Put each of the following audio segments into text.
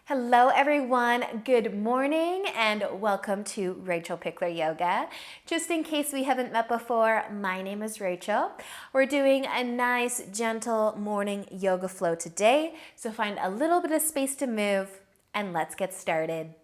Hello everyone, good morning and welcome to Rachel Pichler Yoga. Just in case we haven't met before, my name is Rachel. We're doing a nice gentle morning yoga flow today, so find a little bit of space to move and let's get started.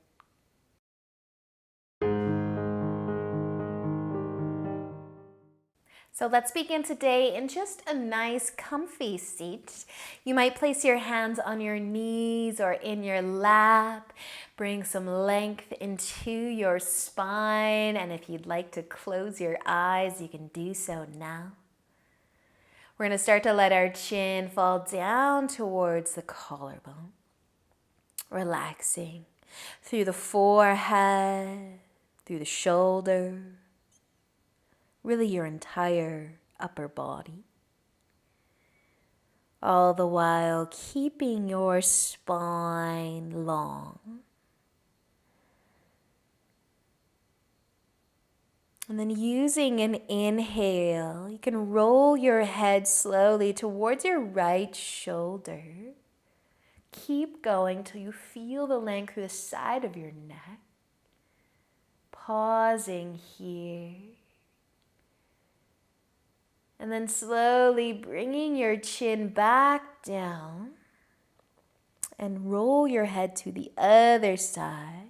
So let's begin today in just a nice comfy seat. You might place your hands on your knees or in your lap. Bring some length into your spine, and if you'd like to close your eyes, you can do so now. We're going to start to let our chin fall down towards the collarbone. Relaxing through the forehead, through the shoulders, really your entire upper body. All the while keeping your spine long. And then using an inhale, you can roll your head slowly towards your right shoulder. Keep going till you feel the length through the side of your neck. Pausing here. And then slowly bringing your chin back down and roll your head to the other side.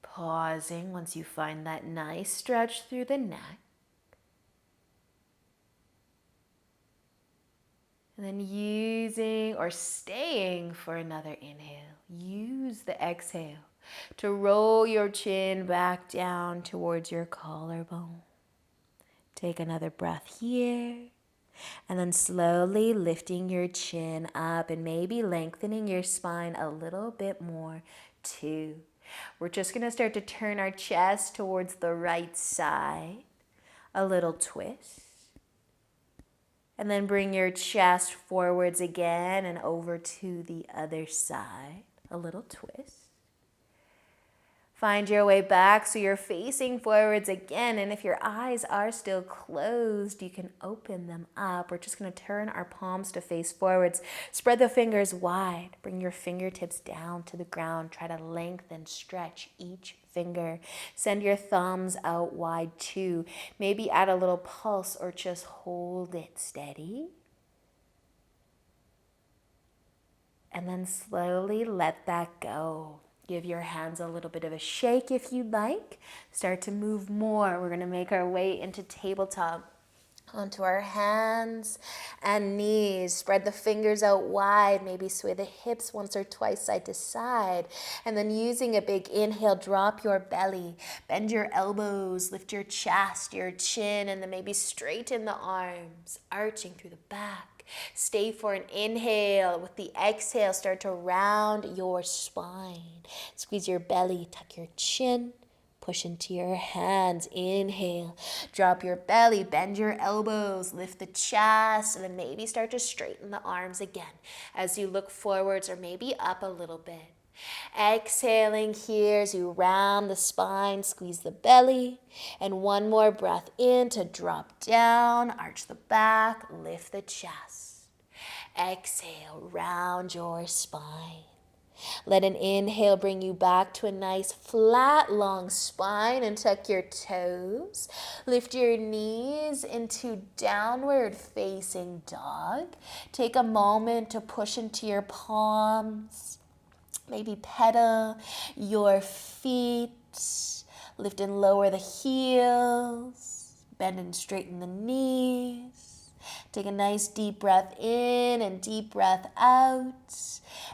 Pausing once you find that nice stretch through the neck. And then using or staying for another inhale. Use the exhale to roll your chin back down towards your collarbone. Take another breath here, and then slowly lifting your chin up and maybe lengthening your spine a little bit more too. We're just going to start to turn our chest towards the right side, a little twist. And then bring your chest forwards again and over to the other side, a little twist. Find your way back so you're facing forwards again, and if your eyes are still closed, you can open them up. We're just going to turn our palms to face forwards. Spread the fingers wide. Bring your fingertips down to the ground. Try to lengthen, stretch each finger. Send your thumbs out wide too. Maybe add a little pulse or just hold it steady. And then slowly let that go. Give your hands a little bit of a shake if you'd like. Start to move more. We're going to make our way into tabletop. Onto our hands and knees. Spread the fingers out wide. Maybe sway the hips once or twice side to side. And then using a big inhale, drop your belly. Bend your elbows. Lift your chest, your chin, and then maybe straighten the arms. Arching through the back. Stay for an inhale. With the exhale, start to round your spine. Squeeze your belly, tuck your chin, push into your hands. Inhale, drop your belly, bend your elbows, lift the chest, and then maybe start to straighten the arms again as you look forwards or maybe up a little bit. Exhaling here as you round the spine, squeeze the belly, and one more breath in to drop down, arch the back, lift the chest. Exhale, round your spine. Let an inhale bring you back to a nice flat, long spine and tuck your toes. Lift your knees into downward facing dog. Take a moment to push into your palms. Maybe pedal your feet, lift and lower the heels, bend and straighten the knees. Take a nice deep breath in and deep breath out.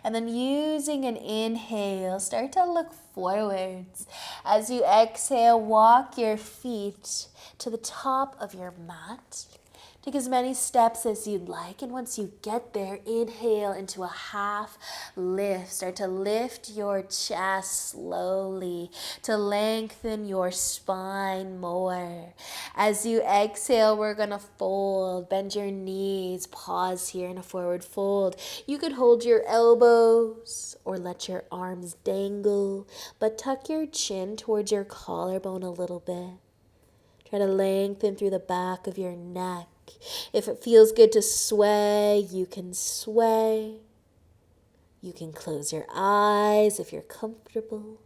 And then using an inhale, start to look forwards. As you exhale, walk your feet to the top of your mat. Take as many steps as you'd like, and once you get there, inhale into a half lift. Start to lift your chest slowly to lengthen your spine more. As you exhale, we're gonna fold. Bend your knees, pause here in a forward fold. You could hold your elbows or let your arms dangle, but tuck your chin towards your collarbone a little bit. Try to lengthen through the back of your neck. If it feels good to sway, you can sway. You can close your eyes if you're comfortable.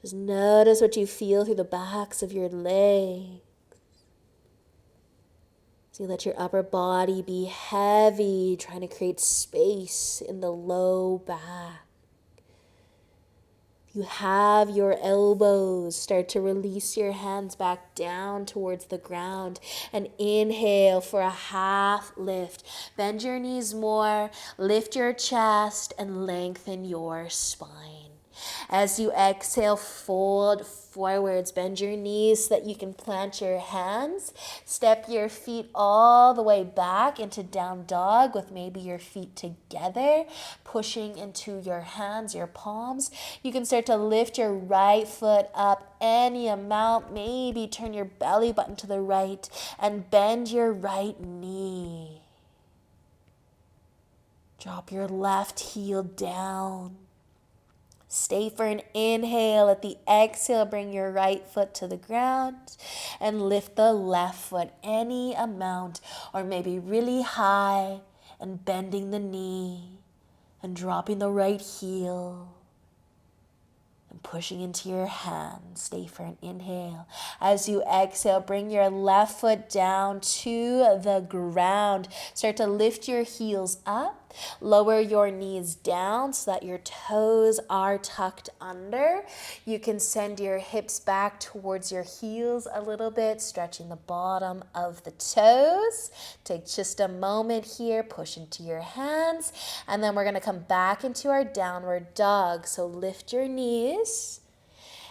Just notice what you feel through the backs of your legs. So you let your upper body be heavy, trying to create space in the low back. You have your elbows, start to release your hands back down towards the ground and inhale for a half lift. Bend your knees more, lift your chest and lengthen your spine. As you exhale, fold forwards, bend your knees so that you can plant your hands. Step your feet all the way back into down dog with maybe your feet together, pushing into your hands, your palms. You can start to lift your right foot up any amount, maybe turn your belly button to the right and bend your right knee. Drop your left heel down. Stay for an inhale. At the exhale, bring your right foot to the ground and lift the left foot any amount, or maybe really high, and bending the knee and dropping the right heel and pushing into your hands. Stay for an inhale. As you exhale, bring your left foot down to the ground. Start to lift your heels up. Lower your knees down so that your toes are tucked under. You can send your hips back towards your heels a little bit, stretching the bottom of the toes. Take just a moment here, push into your hands, and then we're going to come back into our downward dog. So lift your knees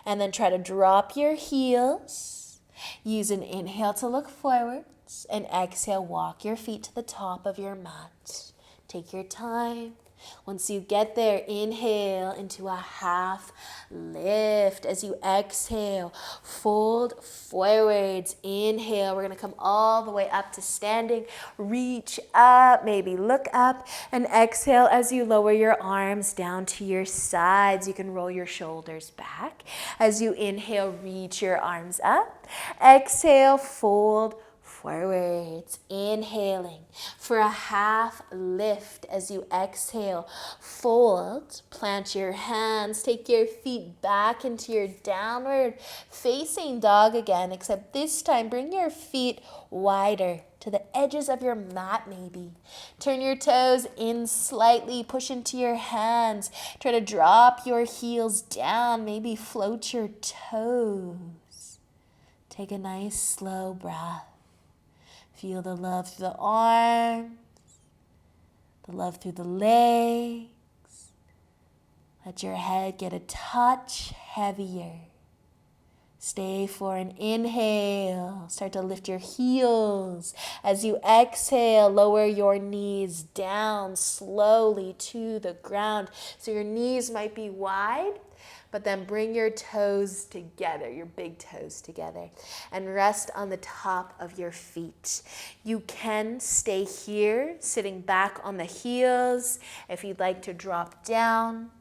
and then try to drop your heels. Use an inhale to look forwards and exhale, walk your feet to the top of your mat. Take your time. Once you get there, inhale into a half lift. As you exhale, fold forwards. Inhale, we're going to come all the way up to standing. Reach up, maybe look up, and exhale as you lower your arms down to your sides. You can roll your shoulders back. As you inhale, reach your arms up. Exhale, fold forwards. Inhaling for a half lift. As you exhale, fold, plant your hands, take your feet back into your downward facing dog again, except this time bring your feet wider to the edges of your mat maybe. Turn your toes in slightly, push into your hands. Try to drop your heels down, maybe float your toes. Take a nice slow breath. Feel the love through the arms, the love through the legs. Let your head get a touch heavier. Stay for an inhale. Start to lift your heels. As you exhale, lower your knees down slowly to the ground. So your knees might be wide, but then bring your toes together, your big toes together, and rest on the top of your feet. You can stay here, sitting back on the heels. If you'd like to drop down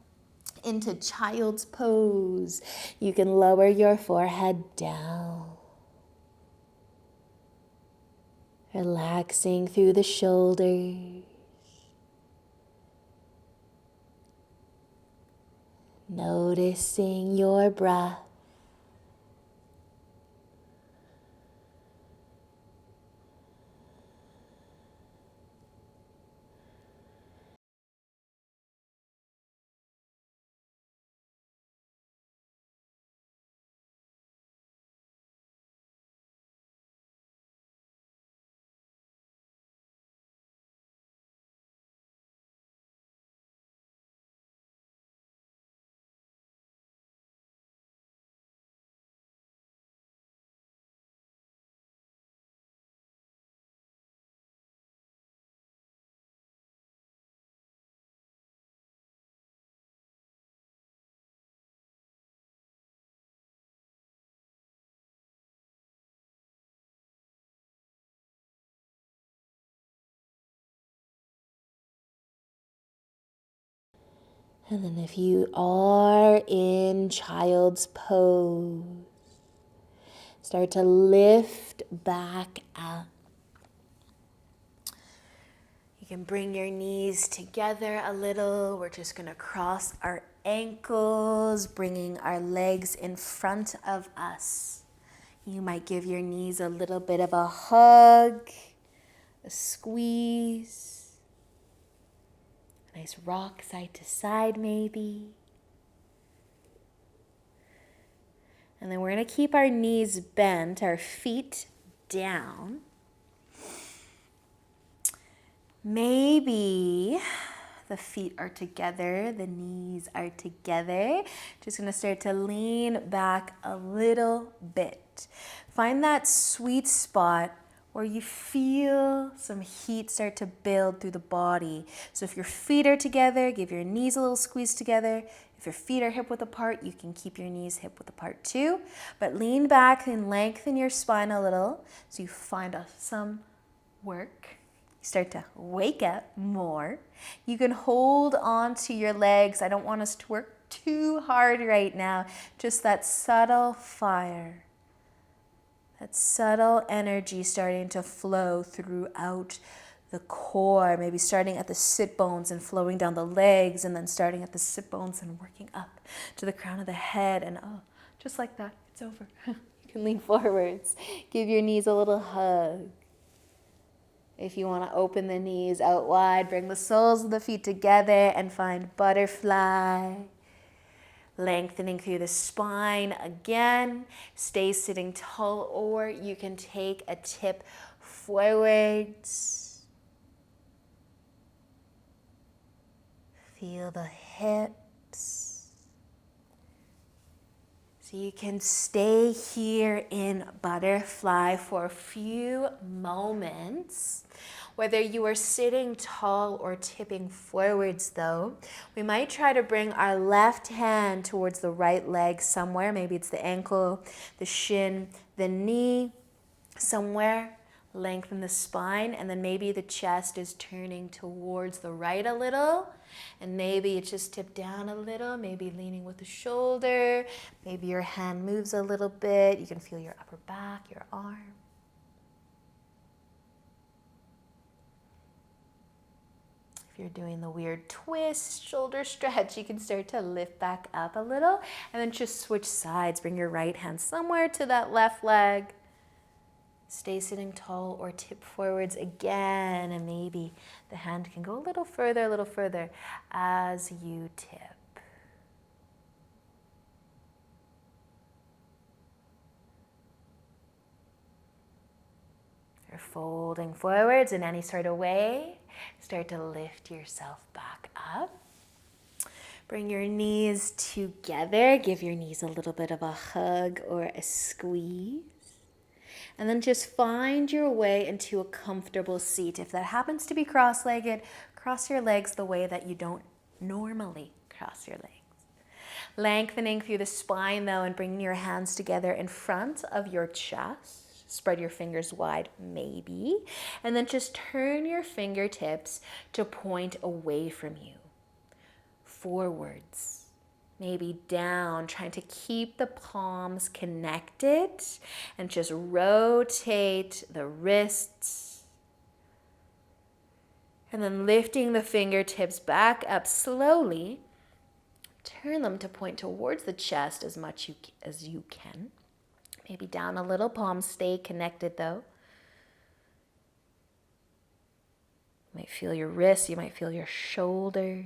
into child's pose, you can lower your forehead down. Relaxing through the shoulders. Noticing your breath. And then if you are in child's pose, start to lift back up. You can bring your knees together a little. We're just gonna cross our ankles, bringing our legs in front of us. You might give your knees a little bit of a hug, a squeeze, a nice rock side to side maybe. And then we're gonna keep our knees bent, our feet down. Maybe the feet are together, the knees are together. Just gonna start to lean back a little bit. Find that sweet spot where you feel some heat start to build through the body. So if your feet are together, give your knees a little squeeze together. If your feet are hip width apart, you can keep your knees hip width apart too. But lean back and lengthen your spine a little so you find some work. You start to wake up more. You can hold on to your legs. I don't want us to work too hard right now. Just that subtle fire, that subtle energy starting to flow throughout the core, maybe starting at the sit bones and flowing down the legs, and then starting at the sit bones and working up to the crown of the head. And just like that, it's over. You can lean forwards. Give your knees a little hug. If you want to open the knees out wide, bring the soles of the feet together and find butterfly. Lengthening through the spine again. Stay sitting tall, or you can take a tip forwards. Feel the hips. So you can stay here in butterfly for a few moments. Whether you are sitting tall or tipping forwards though, we might try to bring our left hand towards the right leg somewhere. Maybe it's the ankle, the shin, the knee, somewhere. Lengthen the spine, and then maybe the chest is turning towards the right a little, and maybe it's just tipped down a little, maybe leaning with the shoulder, maybe your hand moves a little bit. You can feel your upper back, your arm. If you're doing the weird twist, shoulder stretch, you can start to lift back up a little, and then just switch sides. Bring your right hand somewhere to that left leg. Stay sitting tall or tip forwards again, and maybe the hand can go a little further as you tip. You're folding forwards in any sort of way. Start to lift yourself back up. Bring your knees together. Give your knees a little bit of a hug or a squeeze. And then just find your way into a comfortable seat. If that happens to be cross-legged, cross your legs the way that you don't normally cross your legs. Lengthening through the spine though, and bringing your hands together in front of your chest. Spread your fingers wide, maybe. And then just turn your fingertips to point away from you. Forwards. Maybe down, trying to keep the palms connected, and just rotate the wrists. And then lifting the fingertips back up slowly. Turn them to point towards the chest as much as you can. Maybe down a little, palms stay connected though. You might feel your wrists, you might feel your shoulders.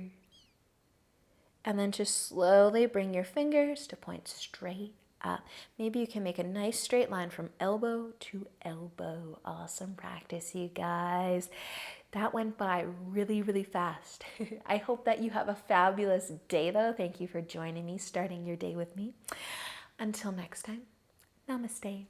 And then just slowly bring your fingers to point straight up. Maybe you can make a nice straight line from elbow to elbow. Awesome practice, you guys. That went by really, really fast. I hope that you have a fabulous day though. Thank you for joining me, starting your day with me. Until next time, namaste.